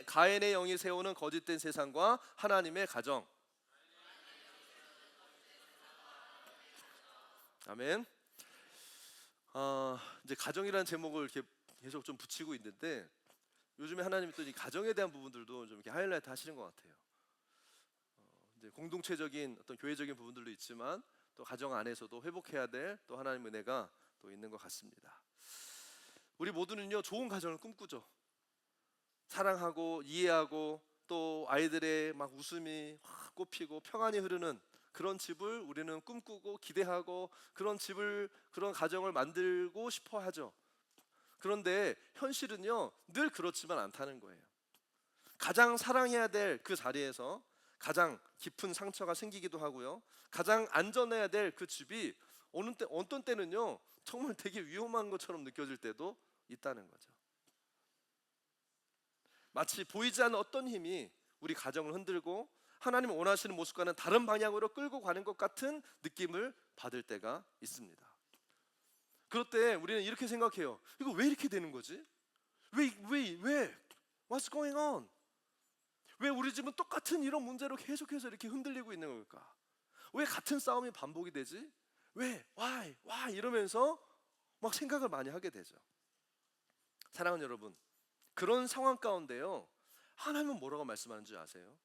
가인의 영이 세우는 거짓된 세상과 하나님의 가정. 아멘. 이제 가정이라는 제목을 이렇게 계속 좀 붙이고 있는데, 요즘에 하나님이 또 이 가정에 대한 부분들도 좀 이렇게 하이라이트 하시는 것 같아요. 이제 공동체적인 어떤 교회적인 부분들도 있지만 또 가정 안에서도 회복해야 될 또 하나님의 은혜가 또 있는 것 같습니다. 우리 모두는요, 좋은 가정을 꿈꾸죠. 사랑하고 이해하고 또 아이들의 막 웃음이 확 꽃피고 평안이 흐르는 그런 집을 우리는 꿈꾸고 기대하고, 그런 집을, 그런 가정을 만들고 싶어 하죠. 그런데 현실은요, 늘 그렇지만 않다는 거예요. 가장 사랑해야 될 그 자리에서 가장 깊은 상처가 생기기도 하고요, 가장 안전해야 될 그 집이 어떤 때는요 정말 되게 위험한 것처럼 느껴질 때도 있다는 거죠. 마치 보이지 않는 어떤 힘이 우리 가정을 흔들고 하나님 원하시는 모습과는 다른 방향으로 끌고 가는 것 같은 느낌을 받을 때가 있습니다. 그럴 때 우리는 이렇게 생각해요. 이거 왜 이렇게 되는 거지? 왜? What's going on? 왜 우리 집은 똑같은 이런 문제로 계속해서 이렇게 흔들리고 있는 걸까? 왜 같은 싸움이 반복이 되지? 왜? Why? 이러면서 막 생각을 많이 하게 되죠. 사랑하는 여러분, 그런 상황 가운데요, 하나님은 뭐라고 말씀하는 줄 아세요?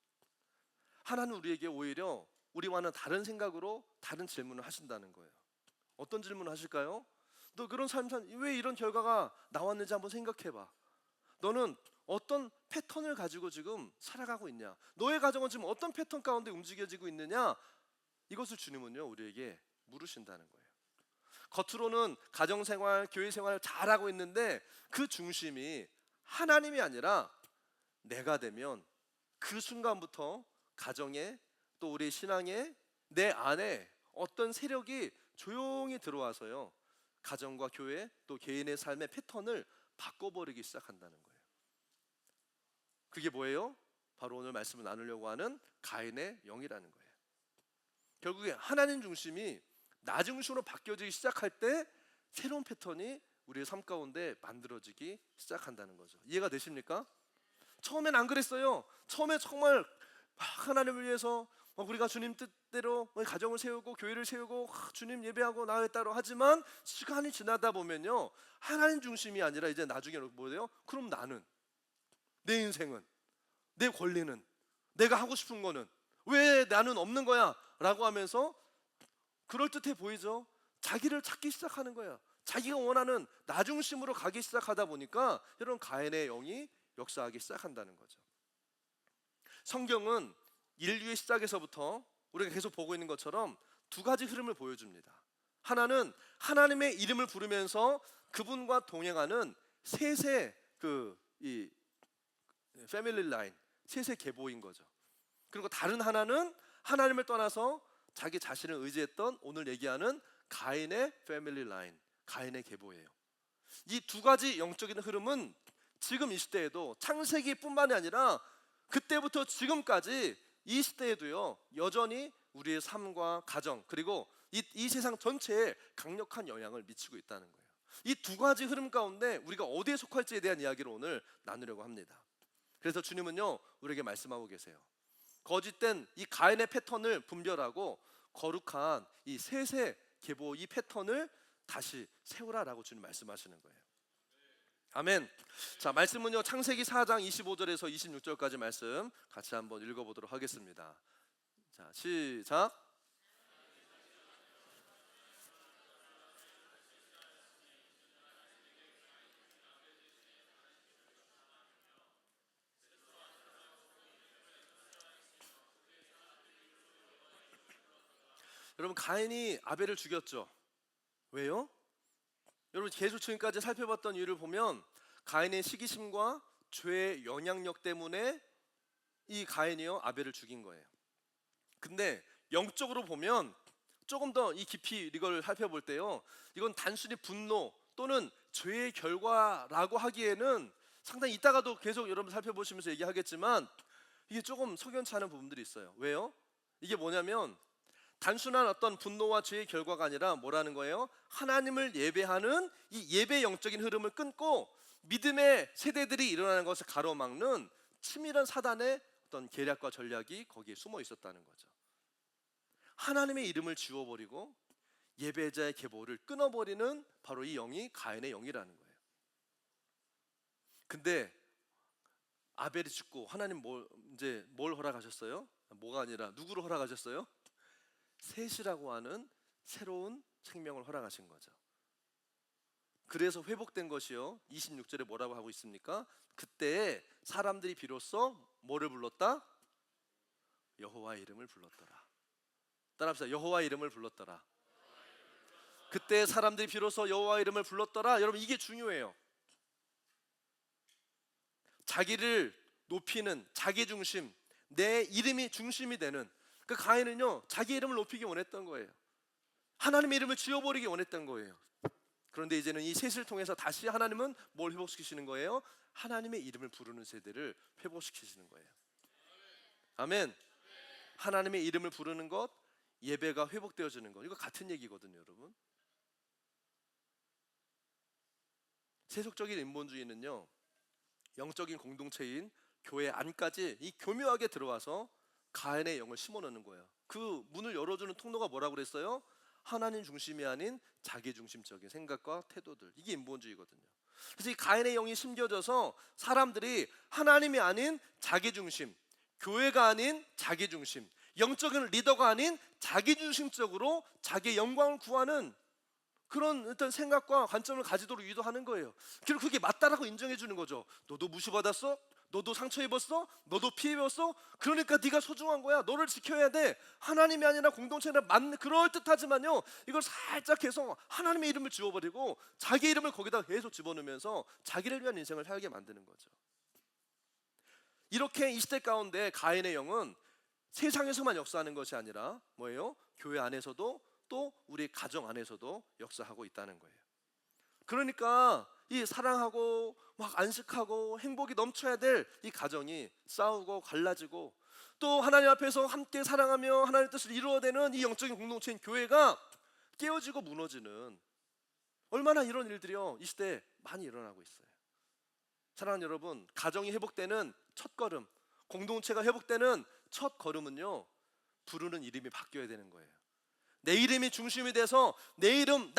하나님은 우리에게 오히려 우리와는 다른 생각으로 다른 질문을 하신다는 거예요. 어떤 질문을 하실까요? 너 그런 삶 왜 이런 결과가 나왔는지 한번 생각해봐. 너는 어떤 패턴을 가지고 지금 살아가고 있냐? 너의 가정은 지금 어떤 패턴 가운데 움직여지고 있느냐? 이것을 주님은요 우리에게 물으신다는 거예요. 겉으로는 가정생활, 교회생활을 잘하고 있는데 그 중심이 하나님이 아니라 내가 되면 그 순간부터 가정에, 또 우리 신앙에, 내 안에 어떤 세력이 조용히 들어와서요, 가정과 교회 또 개인의 삶의 패턴을 바꿔버리기 시작한다는 거예요. 그게 뭐예요? 바로 오늘 말씀을 나누려고 하는 가인의 영이라는 거예요. 결국에 하나님 중심이 나 중심으로 바뀌어지기 시작할 때 새로운 패턴이 우리의 삶 가운데 만들어지기 시작한다는 거죠. 이해가 되십니까? 처음엔 안 그랬어요. 처음에 정말 하나님을 위해서 우리가 주님 뜻대로 가정을 세우고 교회를 세우고 주님 예배하고 나에 따라 하지만, 시간이 지나다 보면요, 하나님 중심이 아니라 이제 나중에 뭐예요? 그럼 나는, 내 인생은, 내 권리는, 내가 하고 싶은 거는 왜 나는 없는 거야? 라고 하면서 그럴듯해 보이죠? 자기를 찾기 시작하는 거야. 자기가 원하는 나 중심으로 가기 시작하다 보니까 이런 가인의 영이 역사하기 시작한다는 거죠. 성경은 인류의 시작에서부터 우리가 계속 보고 있는 것처럼 두 가지 흐름을 보여줍니다. 하나는 하나님의 이름을 부르면서 그분과 동행하는 셋의 이 패밀리 라인, 셋의 계보인 거죠. 그리고 다른 하나는 하나님을 떠나서 자기 자신을 의지했던 오늘 얘기하는 가인의 패밀리 라인, 가인의 계보예요. 이 두 가지 영적인 흐름은 지금 이 시대에도, 창세기뿐만이 아니라 그때부터 지금까지 이 시대에도요 여전히 우리의 삶과 가정, 그리고 이 세상 전체에 강력한 영향을 미치고 있다는 거예요. 이 두 가지 흐름 가운데 우리가 어디에 속할지에 대한 이야기를 오늘 나누려고 합니다. 그래서 주님은요 우리에게 말씀하고 계세요. 거짓된 이 가인의 패턴을 분별하고 거룩한 이 셋의 계보, 이 패턴을 다시 세우라라고 주님 말씀하시는 거예요. 아멘. 자, 말씀은요 창세기 4장 25절에서 26절까지 말씀 같이 한번 읽어보도록 하겠습니다. 자, 시작. 여러분, 가인이 아벨을 죽였죠. 왜요? 여러분, 계속 지금까지 살펴봤던 이유를 보면 가인의 시기심과 죄의 영향력 때문에 이 가인이요 아벨을 죽인 거예요. 근데 영적으로 보면 조금 더 이 깊이 이걸 살펴볼 때요, 이건 단순히 분노 또는 죄의 결과라고 하기에는 상당히, 이따가도 계속 여러분 살펴보시면서 얘기하겠지만 이게 조금 석연치 않은 부분들이 있어요. 왜요? 이게 뭐냐면 단순한 어떤 분노와 죄의 결과가 아니라 뭐라는 거예요? 하나님을 예배하는 이 예배 영적인 흐름을 끊고 믿음의 세대들이 일어나는 것을 가로막는 치밀한 사단의 어떤 계략과 전략이 거기에 숨어 있었다는 거죠. 하나님의 이름을 지워버리고 예배자의 계보를 끊어버리는 바로 이 영이 가인의 영이라는 거예요. 근데 아벨이 죽고 하나님 뭘 허락하셨어요? 뭐가 아니라 누구를 허락하셨어요? 셋이라고 하는 새로운 생명을 허락하신 거죠. 그래서 회복된 것이요, 26절에 뭐라고 하고 있습니까? 그때 사람들이 비로소 뭐를 불렀다? 여호와의 이름을 불렀더라. 따라합시다. 여호와의 이름을 불렀더라. 그때 사람들이 비로소 여호와의 이름을 불렀더라. 여러분, 이게 중요해요. 자기를 높이는 자기 중심, 내 이름이 중심이 되는 그 가인은요, 자기 이름을 높이기 원했던 거예요. 하나님의 이름을 지워버리기 원했던 거예요. 그런데 이제는 이 셋을 통해서 다시 하나님은 뭘 회복시키시는 거예요? 하나님의 이름을 부르는 세대를 회복시키시는 거예요. 아멘. 하나님의 이름을 부르는 것, 예배가 회복되어지는 것, 이거 같은 얘기거든요, 여러분. 세속적인 인본주의는요, 영적인 공동체인 교회 안까지 이 교묘하게 들어와서 가인의 영을 심어넣는 거예요. 그 문을 열어주는 통로가 뭐라고 그랬어요? 하나님 중심이 아닌 자기 중심적인 생각과 태도들, 이게 인본주의거든요. 그래서 이 가인의 영이 심겨져서 사람들이 하나님이 아닌 자기 중심, 교회가 아닌 자기 중심, 영적인 리더가 아닌 자기 중심적으로 자기의 영광을 구하는 그런 어떤 생각과 관점을 가지도록 유도하는 거예요. 그리고 그게 맞다라고 인정해 주는 거죠. 너도 무시받았어? 너도 상처 입었어? 너도 피해 입었어? 그러니까 네가 소중한 거야. 너를 지켜야 돼. 하나님이 아니라 공동체는 그럴듯하지만요, 이걸 살짝 해서 하나님의 이름을 지워버리고 자기 이름을 거기다 계속 집어넣으면서 자기를 위한 인생을 살게 만드는 거죠. 이렇게 이 시대 가운데 가인의 영은 세상에서만 역사하는 것이 아니라 뭐예요? 교회 안에서도 또 우리 가정 안에서도 역사하고 있다는 거예요. 그러니까 이 사랑하고 막 안식하고 행복이 넘쳐야 될 이 가정이 싸우고 갈라지고, 또 하나님 앞에서 함께 사랑하며 하나님의 뜻을 이루어내는 이 영적인 공동체인 교회가 깨어지고 무너지는, 얼마나 이런 일들이요, 이 시대에 많이 일어나고 있어요. 사랑하는 여러분, 가정이 회복되는 첫 걸음, 공동체가 회복되는 첫 걸음은요, 부르는 이름이 바뀌어야 되는 거예요. 내 이름이 중심이 돼서 내 이름,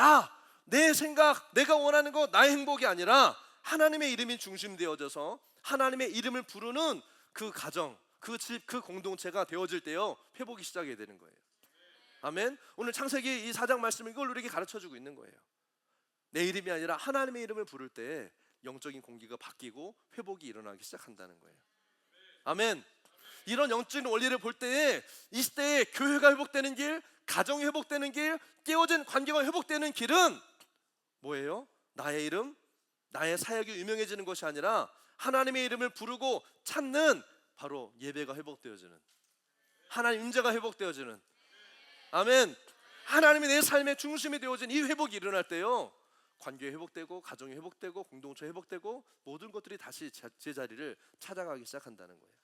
내 생각, 내가 원하는 것, 나의 행복이 아니라 하나님의 이름이 중심되어져서 하나님의 이름을 부르는 그 가정, 그 집, 그 공동체가 되어질 때요, 회복이 시작이 되는 거예요. 아멘. 오늘 창세기 이 4장 말씀은 이걸 우리에게 가르쳐주고 있는 거예요. 내 이름이 아니라 하나님의 이름을 부를 때 영적인 공기가 바뀌고 회복이 일어나기 시작한다는 거예요. 아멘. 이런 영적인 원리를 볼 때에 이 시대에 교회가 회복되는 길, 가정이 회복되는 길, 깨어진 관계가 회복되는 길은 뭐예요? 나의 이름, 나의 사역이 유명해지는 것이 아니라 하나님의 이름을 부르고 찾는 바로 예배가 회복되어지는, 하나님 임재가 회복되어지는, 아멘. 하나님이 내 삶의 중심이 되어진 이 회복이 일어날 때요, 관계 회복되고 가정이 회복되고 공동체 회복되고 모든 것들이 다시 제자리를 찾아가기 시작한다는 거예요.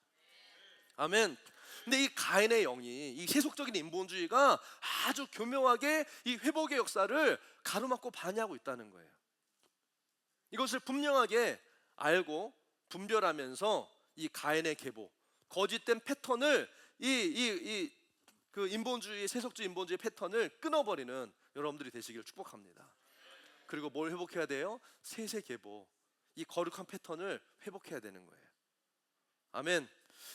아멘. 근데 이 가인의 영이, 이 세속적인 인본주의가 아주 교묘하게 이 회복의 역사를 가로막고 반의하고 있다는 거예요. 이것을 분명하게 알고 분별하면서 이 가인의 계보, 거짓된 패턴을 그 인본주의, 세속주의 인본주의 패턴을 끊어버리는 여러분들이 되시기를 축복합니다. 그리고 뭘 회복해야 돼요? 셋의 계보, 이 거룩한 패턴을 회복해야 되는 거예요. 아멘.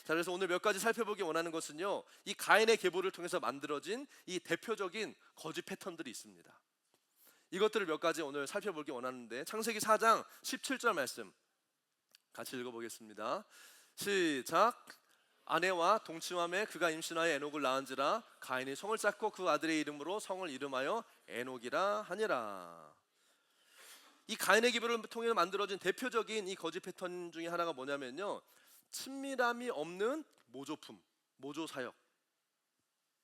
자, 그래서 오늘 몇 가지 살펴보기 원하는 것은요, 이 가인의 계보를 통해서 만들어진 이 대표적인 거짓 패턴들이 있습니다. 이것들을 몇 가지 오늘 살펴보기 원하는데, 창세기 4장 17절 말씀 같이 읽어보겠습니다. 시작. 아내와 동침함에 그가 임신하여 에녹을 낳은지라 가인이 성을 쌓고 그 아들의 이름으로 성을 이름하여 에녹이라 하니라. 이 가인의 계보를 통해 만들어진 대표적인 이 거짓 패턴 중에 하나가 뭐냐면요, 친밀함이 없는 모조품, 모조사역.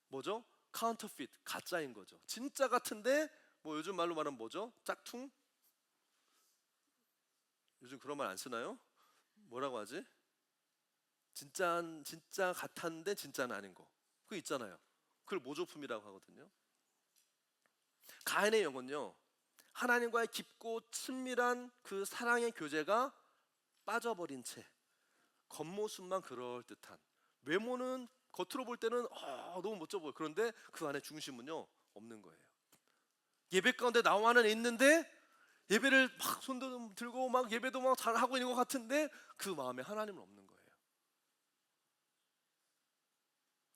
뭐죠? 카운터핏, 가짜인 거죠. 진짜 같은데 뭐 요즘 말로 말하면 뭐죠? 짝퉁? 요즘 그런 말 안 쓰나요? 뭐라고 하지? 진짜 같았는데 진짜는 아닌 거, 그거 있잖아요. 그걸 모조품이라고 하거든요. 가인의 영은요, 하나님과의 깊고 친밀한 그 사랑의 교제가 빠져버린 채, 겉모습만 그럴듯한, 외모는 겉으로 볼 때는 너무 멋져 보여. 그런데 그 안에 중심은요 없는 거예요. 예배 가운데 나와 안에 있는데 예배를 막 손도 들고 막 예배도 막 잘하고 있는 것 같은데 그 마음에 하나님은 없는 거예요.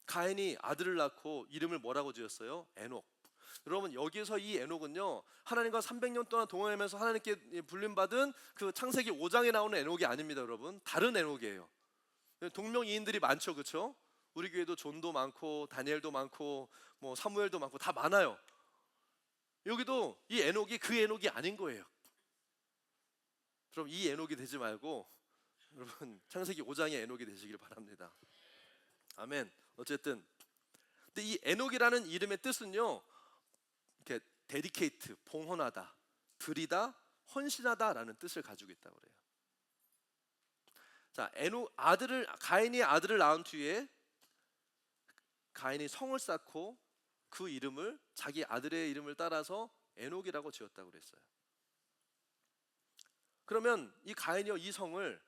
가인이 아들을 낳고 이름을 뭐라고 지었어요? 에녹. 여러분, 여기서 이 에녹은요 하나님과 300년 동안 동행하면서 하나님께 불림받은 그 창세기 5장에 나오는 에녹이 아닙니다. 여러분, 다른 에녹이에요. 동명이인들이 많죠, 그렇죠? 우리 교회도 존도 많고 다니엘도 많고 뭐 사무엘도 많고 다 많아요. 여기도 이 에녹이 그 에녹이 아닌 거예요. 그럼 이 에녹이 되지 말고 여러분 창세기 5장의 에녹이 되시길 바랍니다. 아멘. 어쨌든 근데 이 에녹이라는 이름의 뜻은요 이렇게 데디케이트, 봉헌하다, 드리다, 헌신하다라는 뜻을 가지고 있다고 그래요. 자, 가인이 아들을 낳은 뒤에 가인이 성을 쌓고 그 이름을 자기 아들의 이름을 따라서 에녹이라고 지었다고 그랬어요. 그러면 이 가인이요 이 성을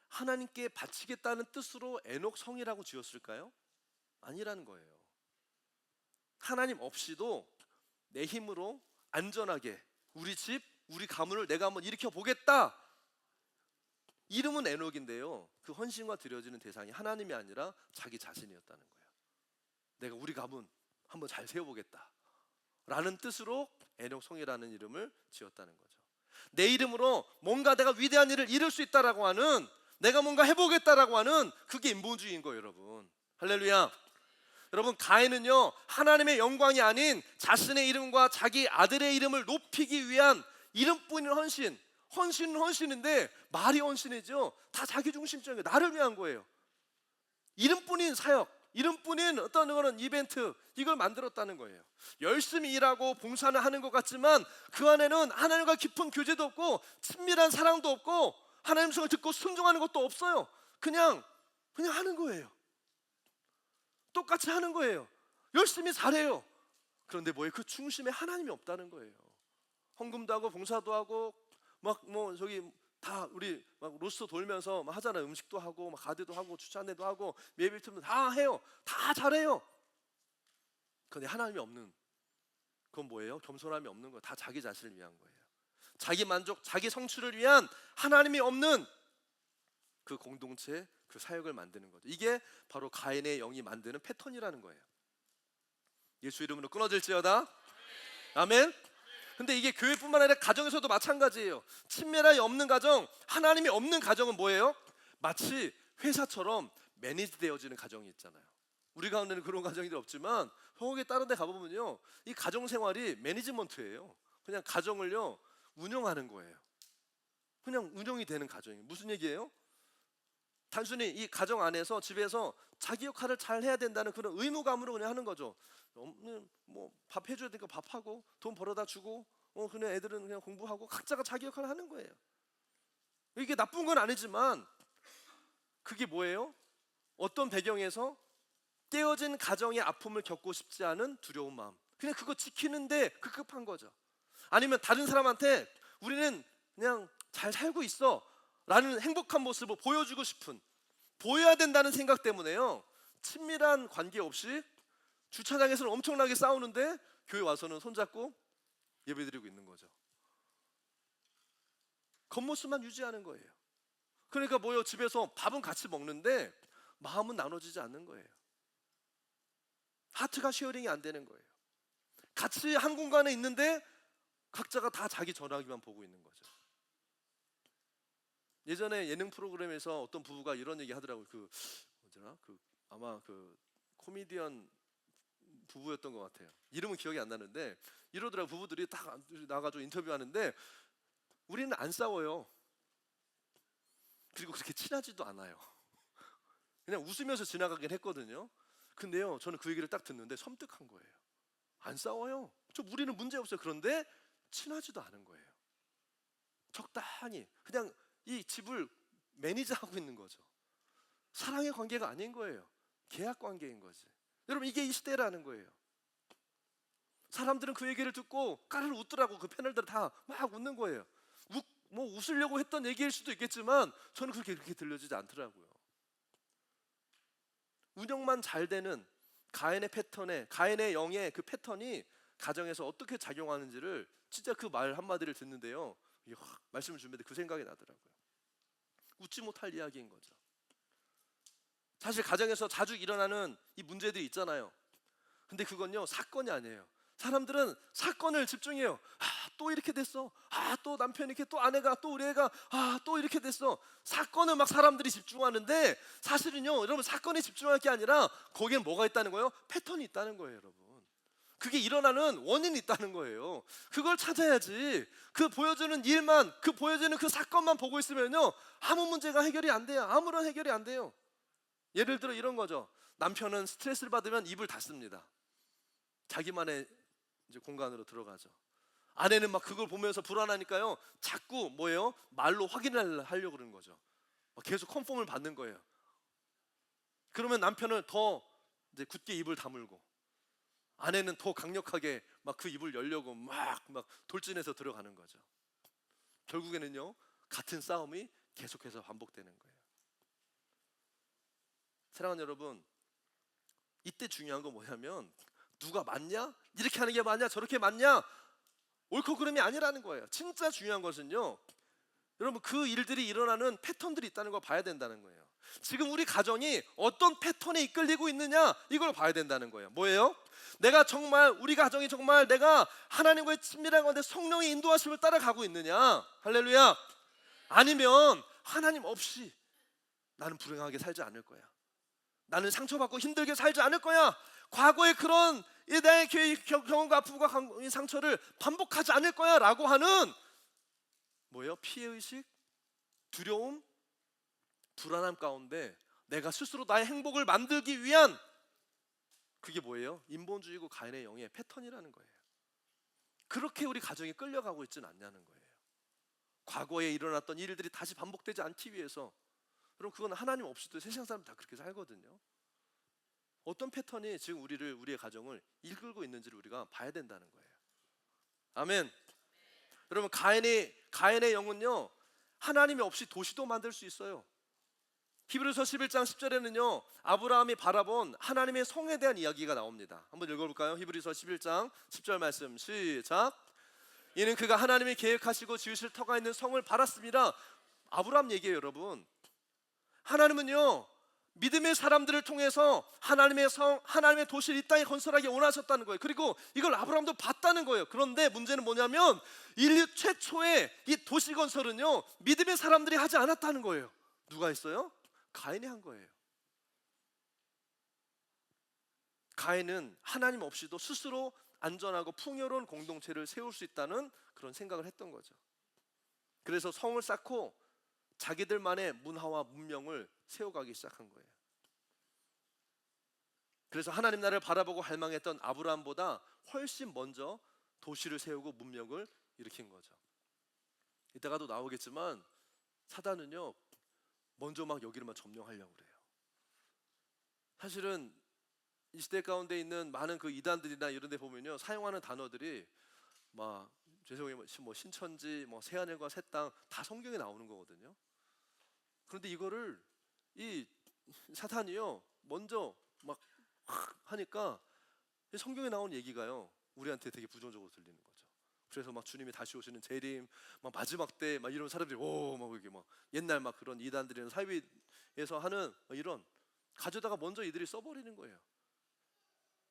하나님께 바치겠다는 뜻으로 에녹 성이라고 지었을까요? 아니라는 거예요. 하나님 없이도 내 힘으로 안전하게 우리 집, 우리 가문을 내가 한번 일으켜 보겠다. 이름은 에녹인데요 그 헌신과 드려지는 대상이 하나님이 아니라 자기 자신이었다는 거예요. 내가 우리 가문 한번 잘 세워보겠다 라는 뜻으로 에녹 성이라는 이름을 지었다는 거죠. 내 이름으로 뭔가 내가 위대한 일을 이룰 수 있다라고 하는, 내가 뭔가 해보겠다라고 하는 그게 인본주의인 거예요. 여러분 할렐루야. 여러분 가인은요 하나님의 영광이 아닌 자신의 이름과 자기 아들의 이름을 높이기 위한 이름뿐인 헌신은 헌신인데 말이 헌신이죠. 다 자기중심적인 거예요. 나를 위한 거예요. 이름뿐인 사역, 이름뿐인 어떤 그런 이벤트, 이걸 만들었다는 거예요. 열심히 일하고 봉사는 하는 것 같지만 그 안에는 하나님과 깊은 교제도 없고 친밀한 사랑도 없고 하나님 성을 듣고 순종하는 것도 없어요. 그냥 하는 거예요. 똑같이 하는 거예요. 열심히 잘해요. 그런데 뭐예요? 그 중심에 하나님이 없다는 거예요. 헌금도 하고 봉사도 하고 막 뭐 저기 다 우리 막 로스터 돌면서 막 하잖아요. 음식도 하고 막 가드도 하고 주차안내도 하고 예배 팀도 다 해요. 다 잘해요. 그런데 하나님이 없는, 그건 뭐예요? 겸손함이 없는 거예요. 다 자기 자신을 위한 거예요. 자기 만족, 자기 성취를 위한 하나님이 없는 그 공동체, 그 사역을 만드는 거죠. 이게 바로 가인의 영이 만드는 패턴이라는 거예요. 예수 이름으로 끊어질지어다. 아멘. 근데 이게 교회뿐만 아니라 가정에서도 마찬가지예요. 친밀함이 없는 가정, 하나님이 없는 가정은 뭐예요? 마치 회사처럼 매니지되어지는 가정이 있잖아요. 우리 가운데는 그런 가정이 없지만 한국에 다른 데 가보면요 이 가정생활이 매니지먼트예요. 그냥 가정을요 운영하는 거예요. 그냥 운영이 되는 가정이에요. 무슨 얘기예요? 단순히 이 가정 안에서 집에서 자기 역할을 잘 해야 된다는 그런 의무감으로 그냥 하는 거죠. 뭐 밥 해줘야 되니까 밥하고 돈 벌어다 주고 그냥 애들은 그냥 공부하고 각자가 자기 역할을 하는 거예요. 이게 나쁜 건 아니지만 그게 뭐예요? 어떤 배경에서 깨어진 가정의 아픔을 겪고 싶지 않은 두려운 마음, 그냥 그거 지키는데 급급한 거죠. 아니면 다른 사람한테 우리는 그냥 잘 살고 있어 라는 행복한 모습을 보여주고 싶은, 보여야 된다는 생각 때문에요 친밀한 관계 없이 주차장에서는 엄청나게 싸우는데 교회 와서는 손잡고 예배드리고 있는 거죠. 겉모습만 유지하는 거예요. 그러니까 뭐예요? 집에서 밥은 같이 먹는데 마음은 나눠지지 않는 거예요. 하트가 쉐어링이 안 되는 거예요. 같이 한 공간에 있는데 각자가 다 자기 전화기만 보고 있는 거죠. 예전에 예능 프로그램에서 어떤 부부가 이런 얘기 하더라고요. 아마 그 코미디언 부부였던 것 같아요. 이름은 기억이 안 나는데 이러더라고요. 부부들이 딱 나가지고 인터뷰하는데 우리는 안 싸워요. 그리고 그렇게 친하지도 않아요. 그냥 웃으면서 지나가긴 했거든요. 근데요 저는 그 얘기를 딱 듣는데 섬뜩한 거예요. 안 싸워요. 우리는 문제 없어요. 그런데 친하지도 않은 거예요. 적당히 그냥 이 집을 매니저하고 있는 거죠. 사랑의 관계가 아닌 거예요. 계약 관계인 거지. 여러분 이게 이 시대라는 거예요. 사람들은 그 얘기를 듣고 까르르 웃더라고. 그 패널들 다 막 웃는 거예요. 뭐 웃으려고 했던 얘기일 수도 있겠지만 저는 그렇게 들려지지 않더라고요. 운영만 잘 되는 가인의 패턴에, 가인의 영의 그 패턴이 가정에서 어떻게 작용하는지를 진짜 그 말 한마디를 듣는데요, 이게 확 말씀을 주는데 그 생각이 나더라고요. 웃지 못할 이야기인 거죠. 사실 가정에서 자주 일어나는 이 문제들이 있잖아요. 근데 그건요, 사건이 아니에요. 사람들은 사건을 집중해요. 또 이렇게 됐어. 또 남편이 이렇게, 또 아내가, 또 우리 애가, 또 이렇게 됐어. 사건을 막 사람들이 집중하는데, 사실은요, 여러분, 사건에 집중할 게 아니라 거기엔 뭐가 있다는 거예요? 패턴이 있다는 거예요, 여러분. 그게 일어나는 원인이 있다는 거예요. 그걸 찾아야지. 그 보여주는 일만, 그 보여지는 그 사건만 보고 있으면요, 아무 문제가 해결이 안 돼요. 아무런 해결이 안 돼요. 예를 들어 이런 거죠. 남편은 스트레스를 받으면 입을 닫습니다. 자기만의 이제 공간으로 들어가죠. 아내는 막 그걸 보면서 불안하니까요, 자꾸 뭐예요? 말로 확인을 하려고 그러는 거죠. 계속 컨펌을 받는 거예요. 그러면 남편은 더 이제 굳게 입을 다물고, 아내는 더 강력하게 막 그 입을 열려고 막 돌진해서 들어가는 거죠. 결국에는요, 같은 싸움이 계속해서 반복되는 거예요. 사랑하는 여러분, 이때 중요한 건 뭐냐면, 누가 맞냐? 이렇게 하는 게 맞냐? 저렇게 맞냐? 옳고 그름이 아니라는 거예요. 진짜 중요한 것은요, 여러분, 그 일들이 일어나는 패턴들이 있다는 걸 봐야 된다는 거예요. 지금 우리 가정이 어떤 패턴에 이끌리고 있느냐, 이걸 봐야 된다는 거예요. 뭐예요? 내가 정말, 우리 가정이 정말 내가 하나님과의 친밀한 가운데 성령의 인도하심을 따라가고 있느냐, 할렐루야. 아니면 하나님 없이 나는 불행하게 살지 않을 거야, 나는 상처받고 힘들게 살지 않을 거야, 과거의 그런 나의 경험과 아픔과 상처를 반복하지 않을 거야 라고 하는 뭐예요? 피해의식, 두려움, 불안함 가운데 내가 스스로 나의 행복을 만들기 위한, 그게 뭐예요? 인본주의고 가인의 영의 패턴이라는 거예요. 그렇게 우리 가정이 끌려가고 있지는 않냐는 거예요. 과거에 일어났던 일들이 다시 반복되지 않기 위해서. 그럼 그건 하나님 없이도 세상 사람 다 그렇게 살거든요. 어떤 패턴이 지금 우리의 가정을 이끌고 있는지를 우리가 봐야 된다는 거예요. 아멘. 여러분, 가인의 영은요, 하나님이 없이 도시도 만들 수 있어요. 히브리서 11장 10절에는요, 아브라함이 바라본 하나님의 성에 대한 이야기가 나옵니다. 한번 읽어볼까요? 히브리서 11장 10절 말씀 시작. 이는 그가 하나님이 계획하시고 지으실 터가 있는 성을 바랐습니다. 아브라함 얘기예요, 여러분. 하나님은요, 믿음의 사람들을 통해서 하나님의 성, 하나님의 도시를 이 땅에 건설하기 원하셨다는 거예요. 그리고 이걸 아브라함도 봤다는 거예요. 그런데 문제는 뭐냐면, 인류 최초의 이 도시 건설은요, 믿음의 사람들이 하지 않았다는 거예요. 누가 했어요? 가인이 한 거예요. 가인은 하나님 없이도 스스로 안전하고 풍요로운 공동체를 세울 수 있다는 그런 생각을 했던 거죠. 그래서 성을 쌓고 자기들만의 문화와 문명을 세워가기 시작한 거예요. 그래서 하나님 나라를 바라보고 갈망했던 아브라함보다 훨씬 먼저 도시를 세우고 문명을 일으킨 거죠. 이따가도 나오겠지만 사단은요, 먼저 막 여기를 점령하려고 그래요. 사실은 이 시대 가운데 있는 많은 그 이단들이나 이런 데 보면요, 사용하는 단어들이 막 죄송해요, 뭐 신천지, 뭐 새하늘과 새 땅 다 성경에 나오는 거거든요. 그런데 이거를 이 사탄이요, 먼저 막 하니까 성경에 나온 얘기가요, 우리한테 되게 부정적으로 들리는 거죠. 그래서 막 주님이 다시 오시는 재림, 막 마지막 때 막 이런 사람들이 막 이렇게 막 옛날 막 그런 이단들이나 사이비에서 하는 이런 가져다가 먼저 이들이 써버리는 거예요.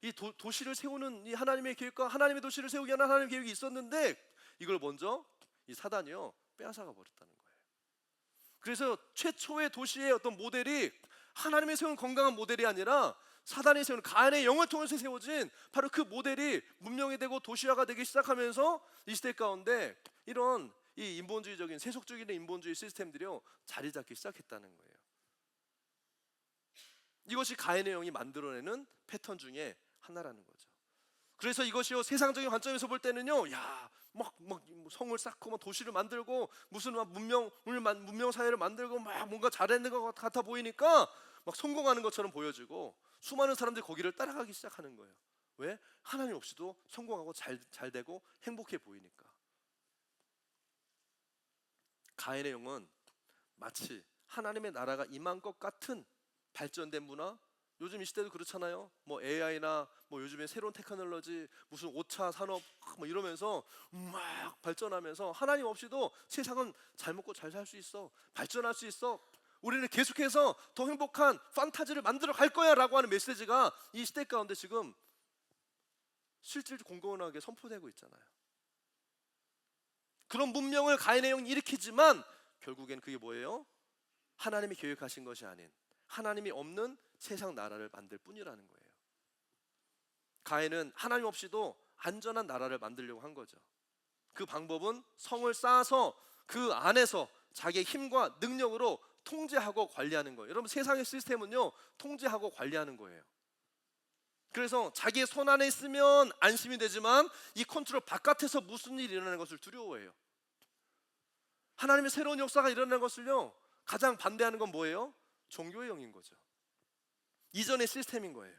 이 도시를 세우는 이 하나님의 계획과 하나님의 도시를 세우기 위한 하나님의 계획이 있었는데, 이걸 먼저 이 사단이요, 빼앗아가 버렸다는 거예요. 그래서 최초의 도시의 어떤 모델이 하나님의 세운 건강한 모델이 아니라 사단이 세운 가인의 영을 통해서 세워진 바로 그 모델이 문명이 되고 도시화가 되기 시작하면서 이 시대 가운데 이런 이 인본주의적인 세속적인 인본주의 시스템들이요, 자리 잡기 시작했다는 거예요. 이것이 가인의 영이 만들어내는 패턴 중에 하나라는 거죠. 그래서 이것이요, 세상적인 관점에서 볼 때는요, 야, 막 성을 쌓고 막 도시를 만들고 무슨 막 문명 사회를 만들고 막 뭔가 잘했는 것 같아 보이니까 막 성공하는 것처럼 보여지고, 수많은 사람들이 거기를 따라가기 시작하는 거예요. 왜? 하나님 없이도 성공하고 잘 되고 행복해 보이니까. 가인의 영은 마치 하나님의 나라가 임한 것 같은 발전된 문화, 요즘 이 시대도 그렇잖아요. 뭐 AI나 뭐 요즘에 새로운 테크놀로지, 무슨 5차 산업 뭐 이러면서 막 발전하면서 하나님 없이도 세상은 잘 먹고 잘 살 수 있어. 발전할 수 있어. 우리는 계속해서 더 행복한 판타지를 만들어 갈 거야라고 하는 메시지가 이 시대 가운데 지금 실질 공공하게 선포되고 있잖아요. 그런 문명을 가인의 영이 일으키지만 결국엔 그게 뭐예요? 하나님이 계획하신 것이 아닌 하나님이 없는 세상 나라를 만들 뿐이라는 거예요. 가인은 하나님 없이도 안전한 나라를 만들려고 한 거죠. 그 방법은 성을 쌓아서 그 안에서 자기의 힘과 능력으로 통제하고 관리하는 거예요. 여러분, 세상의 시스템은요, 통제하고 관리하는 거예요. 그래서 자기의 손 안에 있으면 안심이 되지만 이 컨트롤 바깥에서 무슨 일이 일어나는 것을 두려워해요. 하나님의 새로운 역사가 일어나는 것을요, 가장 반대하는 건 뭐예요? 종교의 영인 거죠. 이전의 시스템인 거예요.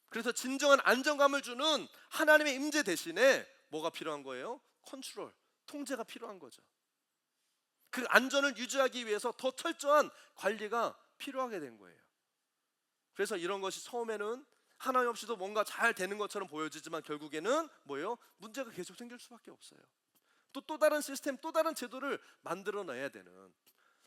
그래서 진정한 안정감을 주는 하나님의 임재 대신에 뭐가 필요한 거예요? 컨트롤, 통제가 필요한 거죠. 그 안전을 유지하기 위해서 더 철저한 관리가 필요하게 된 거예요. 그래서 이런 것이 처음에는 하나님 없이도 뭔가 잘 되는 것처럼 보여지지만 결국에는 뭐예요? 문제가 계속 생길 수밖에 없어요. 또 다른 시스템, 또 다른 제도를 만들어내야 되는,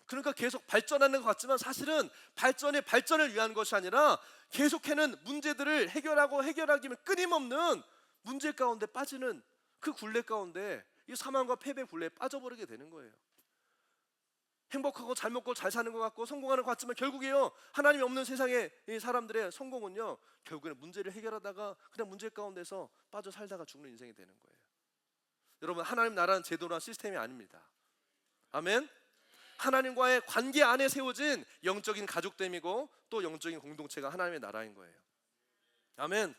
그러니까 계속 발전하는 것 같지만 사실은 발전을 위한 것이 아니라 계속해는 문제들을 해결하기 위해 끊임없는 문제 가운데 빠지는 그 굴레 가운데 이 사망과 패배 굴레에 빠져버리게 되는 거예요. 행복하고 잘 먹고 잘 사는 것 같고 성공하는 것 같지만 결국에요, 하나님이 없는 세상의 이 사람들의 성공은요, 결국에는 문제를 해결하다가 그냥 문제 가운데서 빠져 살다가 죽는 인생이 되는 거예요. 여러분, 하나님 나라는 제도나 시스템이 아닙니다. 아멘. 하나님과의 관계 안에 세워진 영적인 가족됨이고 또 영적인 공동체가 하나님의 나라인 거예요. 아멘.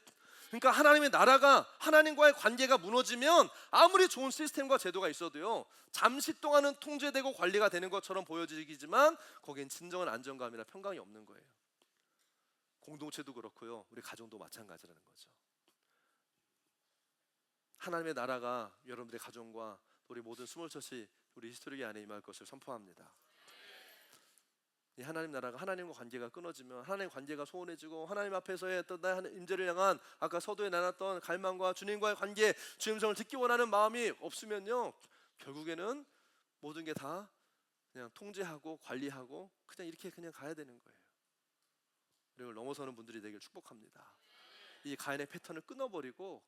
그러니까 하나님의 나라가, 하나님과의 관계가 무너지면 아무리 좋은 시스템과 제도가 있어도요, 잠시 동안은 통제되고 관리가 되는 것처럼 보여지지만 거기엔 진정한 안정감이나 평강이 없는 거예요. 공동체도 그렇고요, 우리 가정도 마찬가지라는 거죠. 하나님의 나라가 여러분들의 가정과 우리 모든 스몰처치, 우리 히스토리 안에 임할 것을 선포합니다. 이 하나님 나라가, 하나님과 관계가 끊어지면 하나님 관계가 소원해지고 하나님 앞에서의 어떤 나의 임재를 향한 아까 서두에 나눴던 갈망과 주님과의 관계, 주의 음성을 듣기 원하는 마음이 없으면요, 결국에는 모든 게 다 그냥 통제하고 관리하고 그냥 이렇게 그냥 가야 되는 거예요. 이걸 넘어서는 분들이 되길 축복합니다. 이 가인의 패턴을 끊어버리고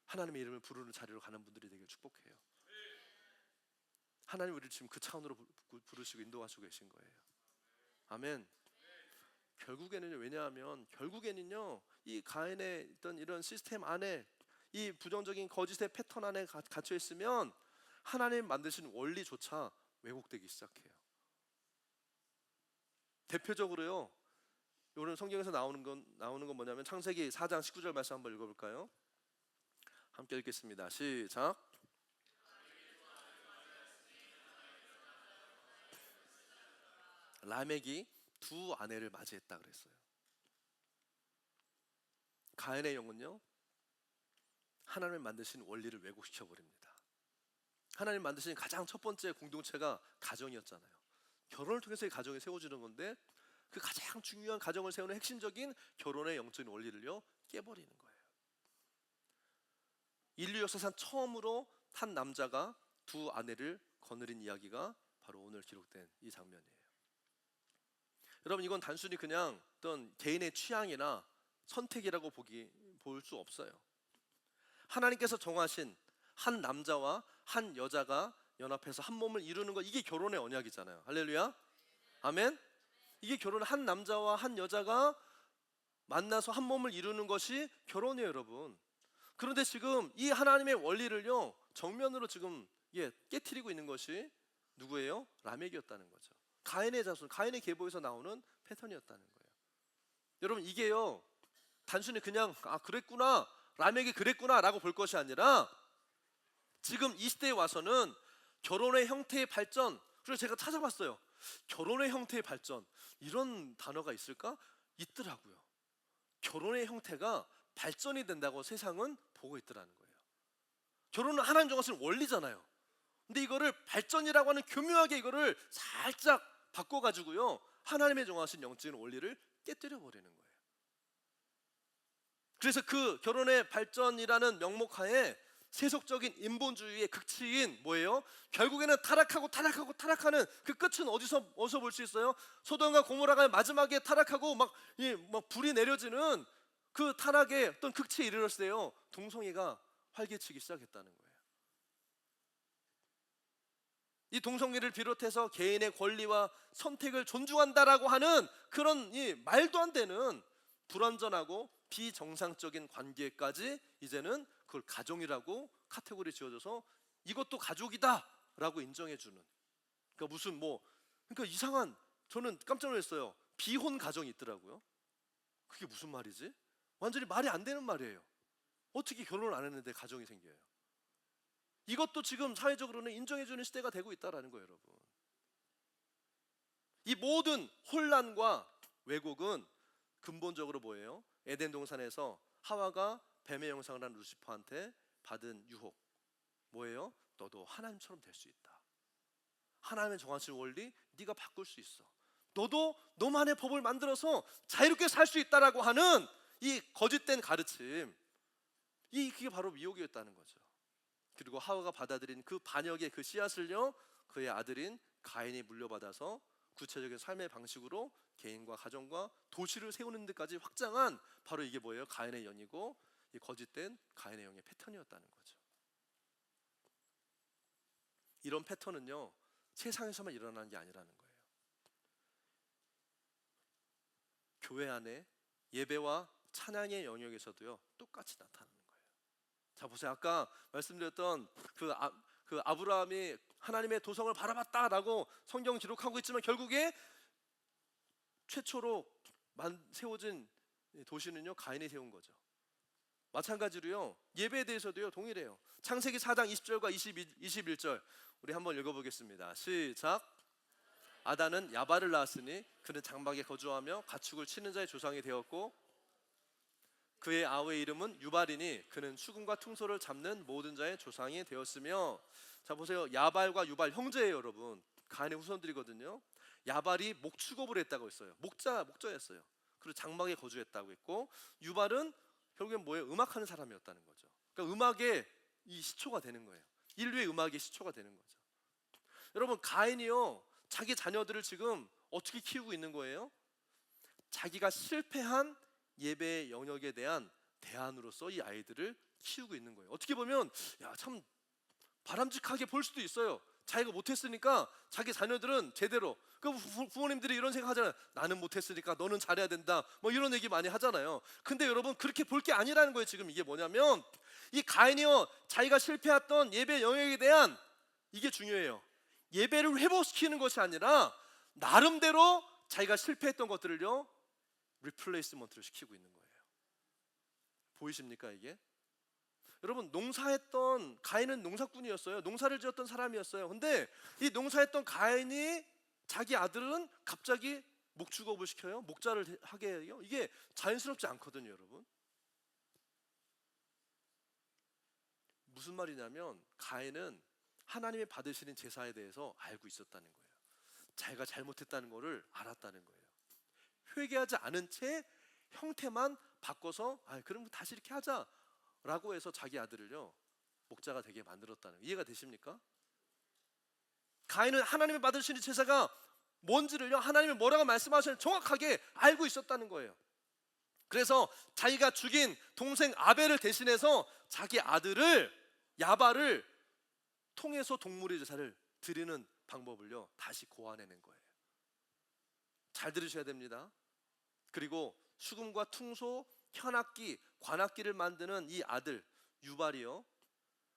하나님의 이름을 부르는 자리로 가는 분들이 되길 축복해요. 하나님 우리를 지금 그 차원으로 부르시고 인도하시고 계신 거예요. 아멘. 결국에는요, 왜냐하면 결국에는요, 이 가인의 있던 이런 시스템 안에, 이 부정적인 거짓의 패턴 안에 갇혀 있으면 하나님 만드신 원리조차 왜곡되기 시작해요. 대표적으로요, 오늘 성경에서 나오는 건 뭐냐면 창세기 4장 19절 말씀 한번 읽어볼까요? 함께 읽겠습니다. 시작. 라멕이 두 아내를 맞이했다 그랬어요. 가인의 영은요, 하나님을 만드신 원리를 왜곡시켜 버립니다. 하나님 만드신 가장 첫 번째 공동체가 가정이었잖아요. 결혼을 통해서 이 가정이 세워지는 건데 그 가장 중요한 가정을 세우는 핵심적인 결혼의 영적인 원리를요, 깨버리는 거예요. 인류 역사상 처음으로 한 남자가 두 아내를 거느린 이야기가 바로 오늘 기록된 이 장면이에요. 여러분, 이건 단순히 그냥 어떤 개인의 취향이나 선택이라고 볼 수 없어요. 하나님께서 정하신 한 남자와 한 여자가 연합해서 한 몸을 이루는 것, 이게 결혼의 언약이잖아요. 할렐루야. 아멘. 이게 결혼, 한 남자와 한 여자가 만나서 한 몸을 이루는 것이 결혼이에요, 여러분. 그런데 지금 이 하나님의 원리를요, 정면으로 지금 깨트리고 있는 것이 누구예요? 라멕이었다는 거죠. 가인의 자손, 가인의 계보에서 나오는 패턴이었다는 거예요. 여러분, 이게요, 단순히 그냥 그랬구나, 라멕이 그랬구나 라고 볼 것이 아니라 지금 이 시대에 와서는 결혼의 형태의 발전, 그래서 제가 찾아봤어요. 결혼의 형태의 발전, 이런 단어가 있을까? 있더라고요. 결혼의 형태가 발전이 된다고 세상은 보고 있더라는 거예요. 결혼은 하나님 정하신 원리잖아요. 근데 이거를 발전이라고 하는 교묘하게 이거를 살짝 바꿔가지고요, 하나님의 정하신 영적인 원리를 깨뜨려 버리는 거예요. 그래서 그 결혼의 발전이라는 명목하에 세속적인 인본주의의 극치인 뭐예요? 결국에는 타락하는 그 끝은 어디서 볼 수 있어요? 소돔과 고모라가 마지막에 타락하고 막 불이 내려지는 그 타락의 어떤 극치에 이르렀을 때요, 동성애가 활개치기 시작했다는 거예요. 이 동성애를 비롯해서 개인의 권리와 선택을 존중한다라고 하는 그런 이 말도 안 되는 불완전하고 비정상적인 관계까지 이제는 그걸 가정이라고 카테고리 지어줘서 이것도 가족이다라고 인정해주는, 그러니까 무슨 그러니까 이상한, 저는 깜짝 놀랐어요. 비혼 가정이 있더라고요. 그게 무슨 말이지? 완전히 말이 안 되는 말이에요. 어떻게 결혼을 안 했는데 가정이 생겨요? 이것도 지금 사회적으로는 인정해주는 시대가 되고 있다는 거예요, 여러분. 이 모든 혼란과 왜곡은 근본적으로 뭐예요? 에덴 동산에서 하와가 뱀의 형상을 한 루시퍼한테 받은 유혹, 뭐예요? 너도 하나님처럼 될 수 있다. 하나님의 정하신 원리 네가 바꿀 수 있어. 너도 너만의 법을 만들어서 자유롭게 살 수 있다라고 하는 이 거짓된 가르침, 그게 바로 미혹이었다는 거죠. 그리고 하와가 받아들인 그 반역의 그 씨앗을요, 그의 아들인 가인이 물려받아서 구체적인 삶의 방식으로 개인과 가정과 도시를 세우는 데까지 확장한, 바로 이게 뭐예요? 가인의 연이고 이 거짓된 가인의 영의 패턴이었다는 거죠. 이런 패턴은요, 세상에서만 일어나는 게 아니라는 거예요. 교회 안에 예배와 찬양의 영역에서도요, 똑같이 나타나는 거예요. 자, 보세요. 아까 말씀드렸던 그 아브라함이 하나님의 도성을 바라봤다라고 성경 기록하고 있지만, 결국에 최초로 세워진 도시는요, 가인이 세운 거죠. 마찬가지로요, 예배에 대해서도요, 동일해요. 창세기 4장 20절과 21절 우리 한번 읽어보겠습니다. 시작. 아단은 야발을 낳았으니 그는 장막에 거주하며 가축을 치는 자의 조상이 되었고, 그의 아우의 이름은 유발이니 그는 수금과 퉁소를 잡는 모든 자의 조상이 되었으며. 자, 보세요. 야발과 유발 형제예요, 여러분. 가인의 후손들이거든요. 야발이 목축업을 했다고 했어요. 목자였어요. 그리고 장막에 거주했다고 했고, 유발은 결국엔 뭐예요? 음악하는 사람이었다는 거죠. 그러니까 음악의 이 시초가 되는 거예요. 인류의 음악의 시초가 되는 거죠. 여러분, 가인이요, 자기 자녀들을 지금 어떻게 키우고 있는 거예요? 자기가 실패한 예배의 영역에 대한 대안으로서 이 아이들을 키우고 있는 거예요. 어떻게 보면 참 바람직하게 볼 수도 있어요. 자기가 못했으니까 자기 자녀들은 제대로, 부모님들이 이런 생각 하잖아요. 나는 못했으니까 너는 잘해야 된다, 이런 얘기 많이 하잖아요. 근데 여러분, 그렇게 볼 게 아니라는 거예요. 지금 이게 뭐냐면, 이 가인이요, 자기가 실패했던 예배 영역에 대한, 이게 중요해요. 예배를 회복시키는 것이 아니라 나름대로 자기가 실패했던 것들을요, 리플레이스먼트를 시키고 있는 거예요. 보이십니까 이게? 여러분, 농사했던 가인은 농사꾼이었어요. 농사를 지었던 사람이었어요. 근데 이 농사했던 가인이 자기 아들은 갑자기 목축업을 시켜요. 목자를 하게 해요. 이게 자연스럽지 않거든요, 여러분. 무슨 말이냐면, 가인은 하나님이 받으시는 제사에 대해서 알고 있었다는 거예요. 자기가 잘못했다는 것을 알았다는 거예요. 회개하지 않은 채 형태만 바꿔서 그럼 다시 이렇게 하자라고 해서 자기 아들을요, 목자가 되게 만들었다는 거예요. 이해가 되십니까? 가인은 하나님이 받으시는 제사가 뭔지를요, 하나님이 뭐라고 말씀하시는지 정확하게 알고 있었다는 거예요. 그래서 자기가 죽인 동생 아벨을 대신해서 자기 아들을, 야발을 통해서 동물의 제사를 드리는 방법을요, 다시 고안해낸 거예요. 잘 들으셔야 됩니다. 그리고 수금과 퉁소, 현악기, 관악기를 만드는 이 아들 유발이요,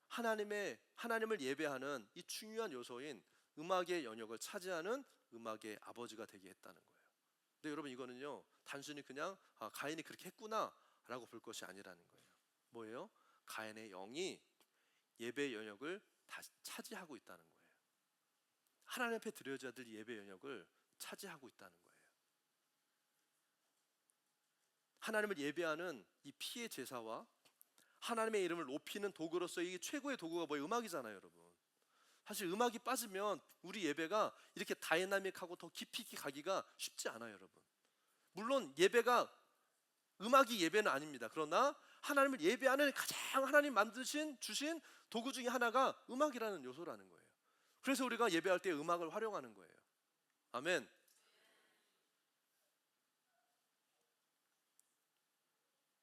하나님을 예배하는 이 중요한 요소인 음악의 영역을 차지하는 음악의 아버지가 되게 했다는 거예요. 근데 여러분, 이거는요, 단순히 그냥 가인이 그렇게 했구나라고 볼 것이 아니라는 거예요. 뭐예요? 가인의 영이 예배의 영역을 다시 차지하고 있다는 거예요. 하나님 앞에 드려져야 될 예배 영역을 차지하고 있다는 거예요. 하나님을 예배하는 이 피의 제사와 하나님의 이름을 높이는 도구로서 이 최고의 도구가 뭐예요? 음악이잖아요, 여러분. 사실 음악이 빠지면 우리 예배가 이렇게 다이나믹하고 더 깊이 있게 가기가 쉽지 않아요, 여러분. 물론 예배가 음악이 예배는 아닙니다. 그러나 하나님을 예배하는 가장 하나님 주신 도구 중에 하나가 음악이라는 요소라는 거예요. 그래서 우리가 예배할 때 음악을 활용하는 거예요. 아멘.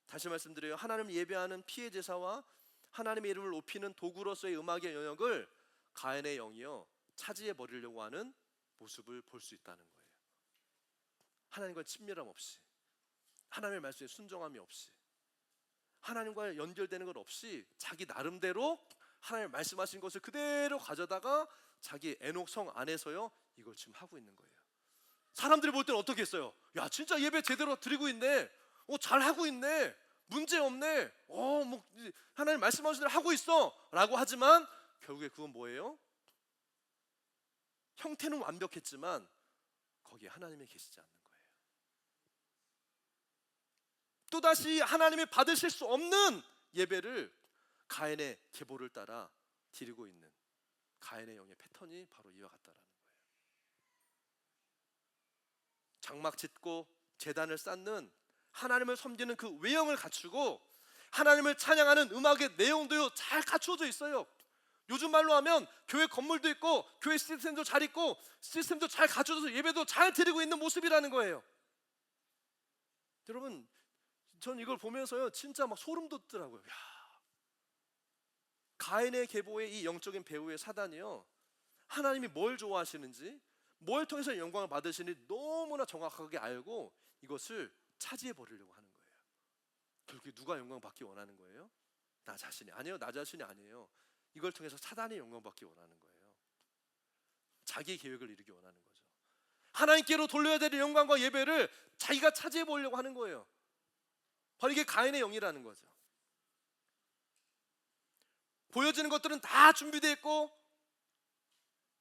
다시 말씀드려요. 하나님을 예배하는 피의 제사와 하나님의 이름을 높이는 도구로서의 음악의 영역을 가인의 영이요 차지해 버리려고 하는 모습을 볼 수 있다는 거예요. 하나님과 친밀함 없이, 하나님의 말씀에 순종함이 없이, 하나님과 연결되는 것 없이 자기 나름대로 하나님 말씀하신 것을 그대로 가져다가 자기 에녹성 안에서요 이걸 지금 하고 있는 거예요. 사람들이 볼 때는 어떻게 했어요? 야, 진짜 예배 제대로 드리고 있네. 잘하고 있네. 문제 없네. 뭐 하나님 말씀하신 대로 하고 있어라고 하지만 결국에 그건 뭐예요? 형태는 완벽했지만 거기에 하나님이 계시지 않는 거예요. 또다시 하나님이 받으실 수 없는 예배를 가인의 계보를 따라 드리고 있는 가인의 영의 패턴이 바로 이와 같다라는 거예요. 장막 짓고 제단을 쌓는 하나님을 섬기는 그 외형을 갖추고 하나님을 찬양하는 음악의 내용도요 잘 갖추어져 있어요. 요즘 말로 하면 교회 건물도 있고 교회 시스템도 잘 있고 시스템도 잘 갖춰져서 예배도 잘 드리고 있는 모습이라는 거예요. 여러분, 전 이걸 보면서요 진짜 막 소름 돋더라고요. 야, 가인의 계보의 이 영적인 배후의 사단이요 하나님이 뭘 좋아하시는지 뭘 통해서 영광을 받으시는지 너무나 정확하게 알고 이것을 차지해 버리려고 하는 거예요. 결국에 누가 영광 받기 원하는 거예요? 나 자신이 아니에요. 나 자신이 아니에요. 이걸 통해서 사단이 영광 받기 원하는 거예요. 자기의 계획을 이루기 원하는 거죠. 하나님께로 돌려야 될 영광과 예배를 자기가 차지해 보려고 하는 거예요. 바로 이게 가인의 영이라는 거죠. 보여지는 것들은 다 준비되어 있고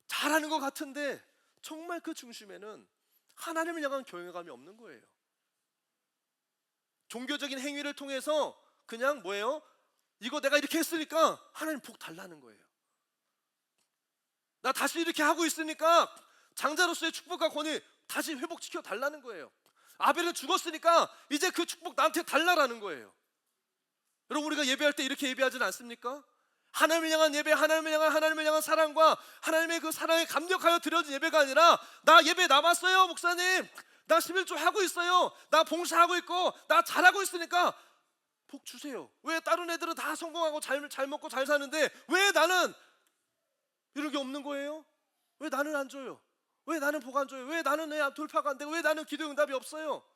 잘하는 것 같은데 정말 그 중심에는 하나님을 향한 경외감이 없는 거예요. 종교적인 행위를 통해서 그냥 뭐예요? 이거 내가 이렇게 했으니까 하나님 복 달라는 거예요. 나 다시 이렇게 하고 있으니까 장자로서의 축복과 권위 다시 회복시켜 달라는 거예요. 아벨은 죽었으니까 이제 그 축복 나한테 달라라는 거예요. 여러분, 우리가 예배할 때 이렇게 예배하지는 않습니까? 하나님을 향한 예배, 하나님을 향한 사랑과 하나님의 그 사랑에 감격하여 드려진 예배가 아니라 나 예배 남았어요 목사님, 나 11조 하고 있어요, 나 봉사하고 있고 나 잘하고 있으니까 복 주세요. 왜 다른 애들은 다 성공하고 잘 먹고 잘 사는데 왜 나는 이런 게 없는 거예요? 왜 나는 안 줘요? 왜 나는 복 안 줘요? 왜 나는 돌파가 안 되고 왜 나는 기도 응답이 없어요?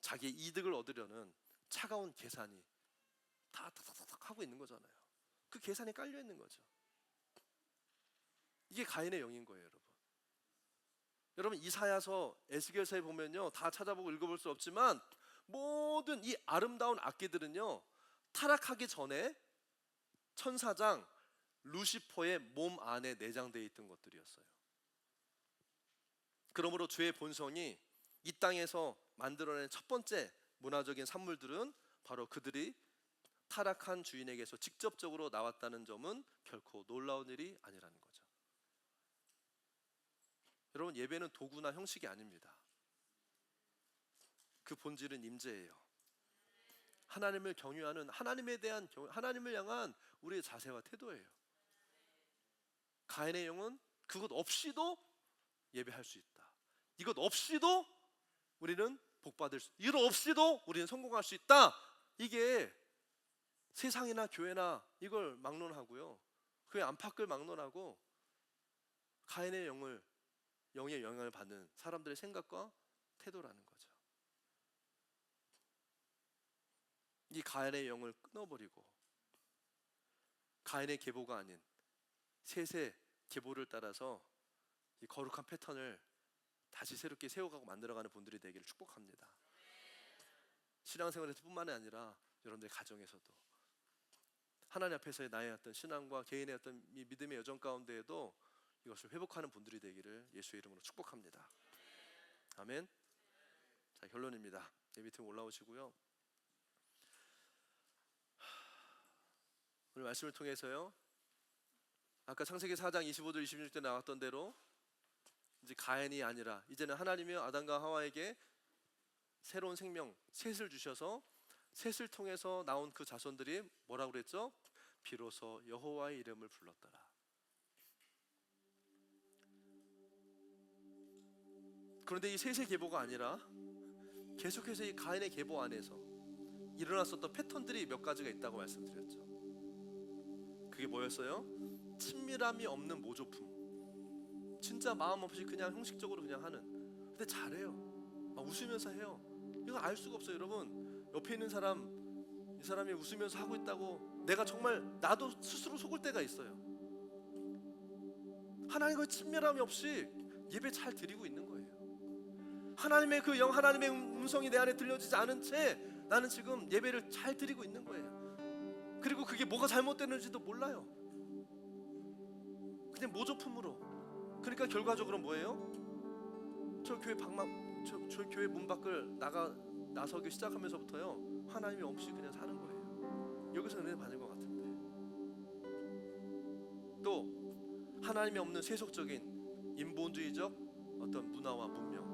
자기의 이득을 얻으려는 차가운 계산이 다 하고 있는 거잖아요. 그 계산이 깔려 있는 거죠. 이게 가인의 영인 거예요, 여러분. 여러분, 이사야서, 에스겔서에 보면요 다 찾아보고 읽어볼 수 없지만 모든 이 아름다운 악기들은요 타락하기 전에 천사장 루시퍼의 몸 안에 내장되어 있던 것들이었어요. 그러므로 죄의 본성이 이 땅에서 만들어낸 첫 번째 문화적인 산물들은 바로 그들이 타락한 주인에게서 직접적으로 나왔다는 점은 결코 놀라운 일이 아니라는 거죠. 여러분, 예배는 도구나 형식이 아닙니다. 그 본질은 임재예요. 하나님을 경유하는 하나님에 대한 하나님을 향한 우리의 자세와 태도예요. 가인의 영은 그것 없이도 예배할 수 있다. 이것 없이도 우리는 복받을 수, 이것 없이도 우리는 성공할 수 있다. 이게 세상이나 교회나 이걸 막론하고요, 그의 안팎을 막론하고 가인의 영의 영향을 받는 사람들의 생각과 태도라는 거죠. 이 가인의 영을 끊어버리고 가인의 계보가 아닌 셋의 계보를 따라서 이 거룩한 패턴을 다시 새롭게 세워가고 만들어가는 분들이 되기를 축복합니다. 신앙생활에서 뿐만이 아니라 여러분들의 가정에서도 하나님 앞에서의 나의 어떤 신앙과 개인의 어떤 이 믿음의 여정 가운데에도 이것을 회복하는 분들이 되기를 예수의 이름으로 축복합니다. 아멘. 자, 결론입니다. 예비팀 올라오시고요. 오늘 말씀을 통해서요 아까 창세기 4장 25절 26절 나왔던 대로 이제 가인이 아니라 이제는 하나님이 아담과 하와에게 새로운 생명, 셋을 주셔서 셋을 통해서 나온 그 자손들이 뭐라고 그랬죠? 비로소 여호와의 이름을 불렀더라. 그런데 이 셋의 계보가 아니라 계속해서 이 가인의 계보 안에서 일어났었던 패턴들이 몇 가지가 있다고 말씀드렸죠. 그게 뭐였어요? 친밀함이 없는 모조품. 진짜 마음 없이 그냥 형식적으로 그냥 하는. 근데 잘해요. 막 웃으면서 해요. 이거 알 수가 없어요, 여러분. 옆에 있는 사람, 이 사람이 웃으면서 하고 있다고 내가 정말 나도 스스로 속을 때가 있어요. 하나님과 친밀함이 없이 예배 잘 드리고 있는 거예요. 하나님의 그 영, 하나님의 음성이 내 안에 들려지지 않은 채 나는 지금 예배를 잘 드리고 있는 거예요. 그리고 그게 뭐가 잘못되는지도 몰라요. 그냥 모조품으로. 그러니까 결과적으로 뭐예요? 저 교회 문 밖을 나서기 시작하면서부터요, 하나님이 없이 그냥 사는 거예요. 여기서 은혜 받은 것 같은데. 또 하나님이 없는 세속적인 인본주의적 어떤 문화와 문명,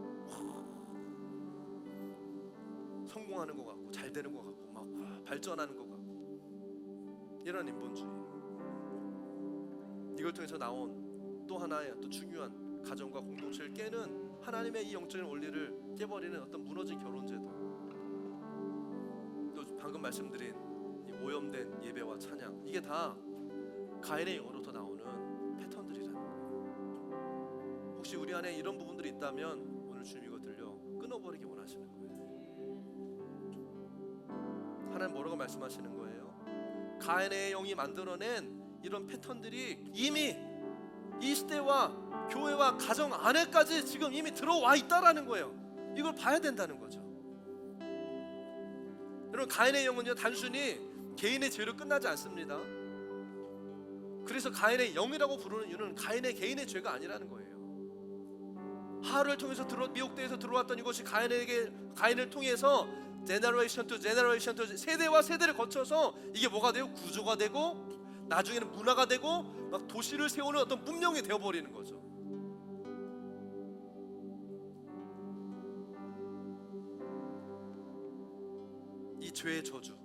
성공하는 것 같고 잘 되는 것 같고 막 발전하는 것 같고, 이런 인본주의. 이걸 통해서 나온 또 하나의 또 중요한 가정과 공동체를 깨는 하나님의 이 영적인 원리를 깨버리는 어떤 무너진 결혼제도, 또 방금 말씀드린 이 오염된 예배와 찬양, 이게 다 가인의 영으로부터 나오는 패턴들이라는 거예요. 혹시 우리 안에 이런 부분들이 있다면 오늘 주님 이것들요 끊어버리기 원하시는 거예요. 하나님 뭐라고 말씀하시는 거예요? 가인의 영이 만들어낸 이런 패턴들이 이미 이 시대와 교회와 가정 안에까지 지금 이미 들어와 있다라는 거예요. 이걸 봐야 된다는 거죠. 여러분, 가인의 영은요 단순히 개인의 죄로 끝나지 않습니다. 그래서 가인의 영이라고 부르는 이유는 가인의 개인의 죄가 아니라는 거예요. 하루를 통해서 미혹되어서 들어왔던 이것이 가인을 통해서 제너레이션 투 제너레이션 투 세대와 세대를 거쳐서 이게 뭐가 돼요? 구조가 되고 나중에는 문화가 되고 막 도시를 세우는 어떤 문명이 되어버리는 거죠. 이 죄의 저주,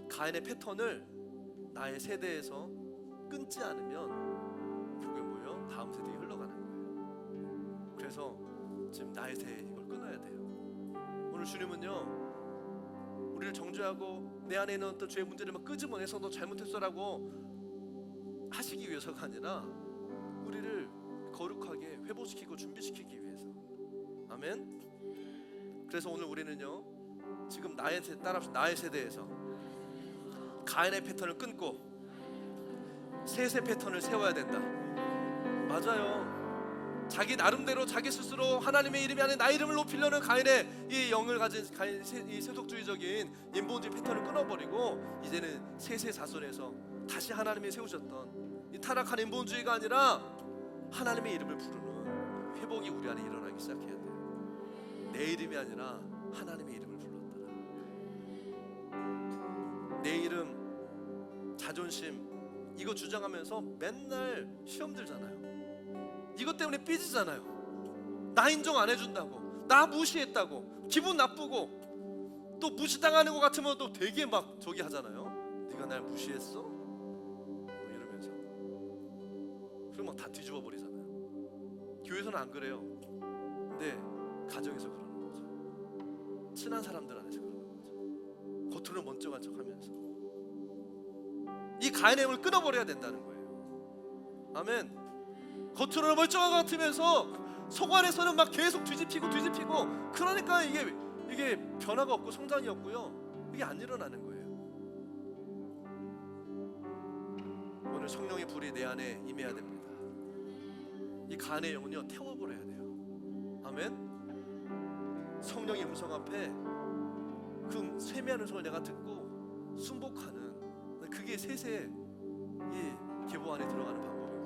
가인의 패턴을 나의 세대에서 끊지 않으면 결국에 뭐예요? 다음 세대에 흘러가는 거예요. 그래서 지금 나의 세대에 이걸 끊어야 돼요. 오늘 주님은요 우리를 정죄하고 내 안에 있는 어떤 죄의 문제를 막 끄집어내서 너 잘못했어라고 하시기 위해서가 아니라 우리를 거룩하게 회복시키고 준비시키기 위해서. 아멘. 그래서 오늘 우리는요 지금 나의 세대에서 가인의 패턴을 끊고 셋의 패턴을 세워야 된다. 맞아요. 자기 나름대로 자기 스스로 하나님의 이름이 아닌 나의 이름을 높이려는 가인의 이 영을 가진 이 세속주의적인 인본주의 패턴을 끊어버리고 이제는 셋의 자손에서 다시 하나님이 세우셨던 이 타락한 인본주의가 아니라 하나님의 이름을 부르는 회복이 우리 안에 일어나기 시작해야 돼요. 내 이름이 아니라 하나님의 이름을 불렀더라. 내 이름, 자존심 이거 주장하면서 맨날 시험 들잖아요. 이것 때문에 삐지잖아요. 나 인정 안 해준다고, 나 무시했다고, 기분 나쁘고, 또 무시당하는 것 같으면 또 되게 막 저기 하잖아요. 네가 날 무시했어? 이러면서. 그럼 막 다 뒤집어 버리잖아요. 교회에서는 안 그래요. 근데 가정에서 그러는 거죠. 친한 사람들 안에서 그러는 거죠. 겉으로는 멀쩡한 척하면서 이 가인의 영을 끊어버려야 된다는 거예요. 아멘. 겉으로는 멀쩡한 것 같으면서 속 안에서는 막 계속 뒤집히고 그러니까 이게 변화가 없고 성장이 없고요, 이게 안 일어나는 거예요. 오늘 성령의 불이 내 안에 임해야 됩니다. 이 가인의 영은요 태워버려야 돼요. 아멘. 성령의 음성 앞에 그 세미한 음성을 내가 듣고 순복하는, 그게 셋의 이 계보 안에 들어가는 방법이고요.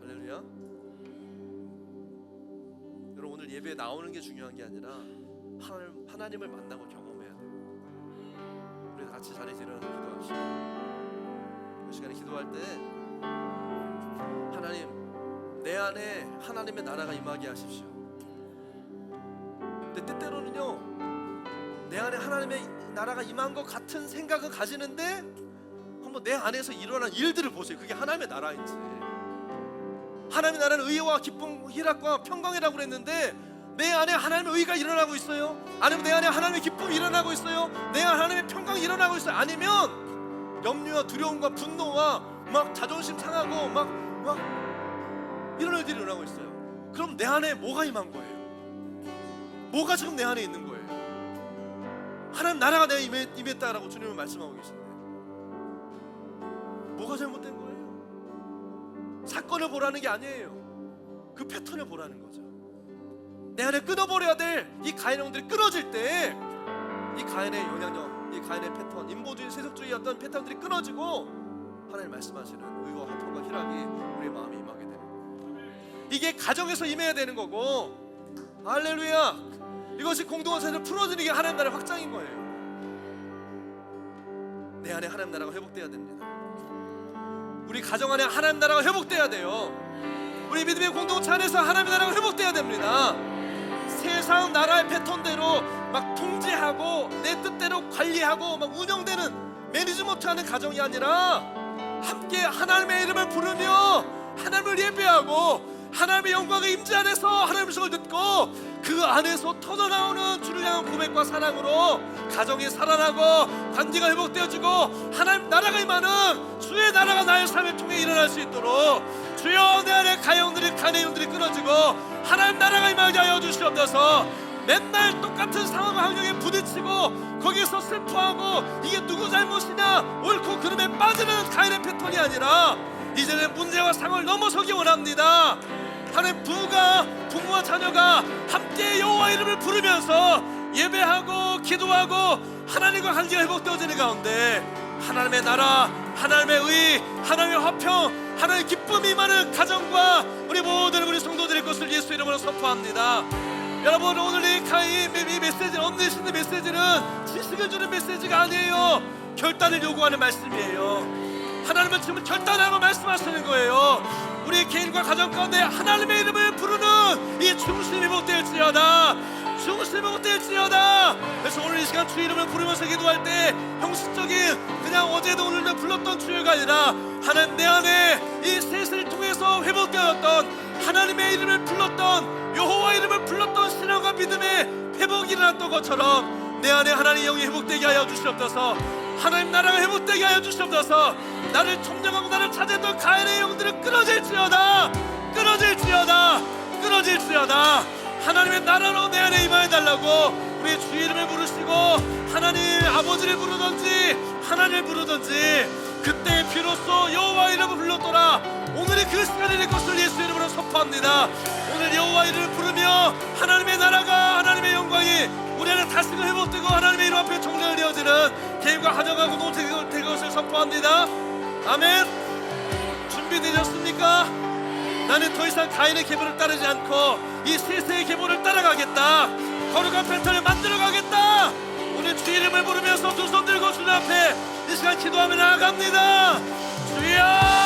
할렐루야. 여러분, 오늘 예배에 나오는 게 중요한 게 아니라 하나님을 만나고 경험해야 돼요. 우리 같이 자리에서 일어나서 기도합시다. 이 시간에 기도할 때 하나님, 내 안에 하나님의 나라가 임하게 하십시오. 근데 때때로는요, 내 안에 하나님의 나라가 임한 것 같은 생각은 가지는데 한번 내 안에서 일어난 일들을 보세요. 그게 하나님의 나라인지. 하나님의 나라는 의와 기쁨, 희락과 평강이라고 그랬는데 내 안에 하나님의 의가 일어나고 있어요? 아니면 내 안에 하나님의 기쁨이 일어나고 있어요? 내 안에 하나님의 평강이 일어나고 있어요? 아니면 염려와 두려움과 분노와 막 자존심 상하고 막 이런 일들이 일어나고 있어요? 그럼 내 안에 뭐가 임한 거예요? 뭐가 지금 내 안에 있는 거예요? 하나님 나라가 내가 임했다라고 주님은 말씀하고 계신데 뭐가 잘못된 거예요? 사건을 보라는 게 아니에요. 그 패턴을 보라는 거죠. 내 안에 끊어버려야 될 이 가인의 영들이 끊어질 때 이 가인의 영향력, 이 가인의 패턴, 인보주의, 세속주의 어떤 패턴들이 끊어지고 하나님 말씀하시는 의와 화평과 희락이 우리의 마음에 임하게 되는 거예요. 이게 가정에서 임해야 되는 거고, 할렐루야, 이것이 공동원 사회를 풀어지는 게 하나님 나라의 확장인 거예요. 내 안에 하나님 나라가 회복돼야 됩니다. 우리 가정 안에 하나님 나라가 회복돼야 돼요. 우리 믿음의 공동체 안에서 하나님 나라가 회복돼야 됩니다. 세상 나라의 패턴대로 막 통제하고 내 뜻대로 관리하고 막 운영되는 매니지먼트하는 가정이 아니라 함께 하나님의 이름을 부르며 하나님을 예배하고 하나님의 영광의 임재 안에서 하나님의 음성을 듣고 그 안에서 터져나오는 주를 향한 고백과 사랑으로 가정이 살아나고 관계가 회복되어지고 하나님 나라가 임하는 주의 나라가 나의 삶을 통해 일어날 수 있도록 주여 내 안에 가영들이 끊어지고 하나님 나라가 임하게 하여 주시옵소서. 맨날 똑같은 상황과 환경에 부딪히고 거기에서 슬퍼하고 이게 누구 잘못이냐 옳고 그름에 빠지는 가인의 패턴이 아니라 이제는 문제와 상황을 넘어서기 원합니다. 하나님 부모와 자녀가 함께 여호와 이름을 부르면서 예배하고 기도하고 하나님과 관계가 회복되어지는 가운데 하나님의 나라, 하나님의 의, 하나님의 화평, 하나님의 기쁨이 임하는 가정과 우리 모든 우리 성도들의 것을 예수 이름으로 선포합니다. 여러분, 오늘 이 메시지는 얻으시는 메시지는 지식을 주는 메시지가 아니에요. 결단을 요구하는 말씀이에요. 하나님은 지금 결단하라고 말씀하시는 거예요. 우리 개인과 가정 가운데 하나님의 이름을 부르는 이 중심이 회복될지어다. 중심이 회복될지어다. 그래서 오늘 이 시간 주 이름을 부르면서 기도할 때 형식적인 그냥 어제도 오늘도 불렀던 주여가 아니라 하나님 내 안에 이 셋을 통해서 회복되었던 하나님의 이름을 불렀던 여호와 이름을 불렀던 신앙과 믿음의 회복이 일어났던 것처럼 내 안에 하나님의 영이 회복되게 하여 주시옵소서. 하나님 나라가 회복되게 하여 주시옵소서. 나를 점령하고 나를 찾았던 가인의 영들은 끊어질지어다. 하나님의 나라로 내 안에 임하여 달라고 우리 주 이름을 부르시고 하나님 아버지를 부르든지 하나님을 부르든지 그때 비로소 여호와 이름을 불렀더라. 오늘이 그 시간이 될 것을 예수 이름으로 선포합니다. 오늘 여호와 이름을 부르며 하나님의 나라가 하나님의 영광이 우리 안에 다시금 회복되고 하나님의 이름 앞에 정령을 이어지는 개인과 가정과 공동체가 될 것을 선포합니다. 아멘. 준비되셨습니까? 나는 더 이상 가인의 계보를 따르지 않고 이 세세의 계보를 따라가겠다. 거룩한 패턴을 만들어가겠다. 오늘 주 이름을 부르면서 두 손 들고 주님 앞에 이 시간 기도하며 나아갑니다. 주여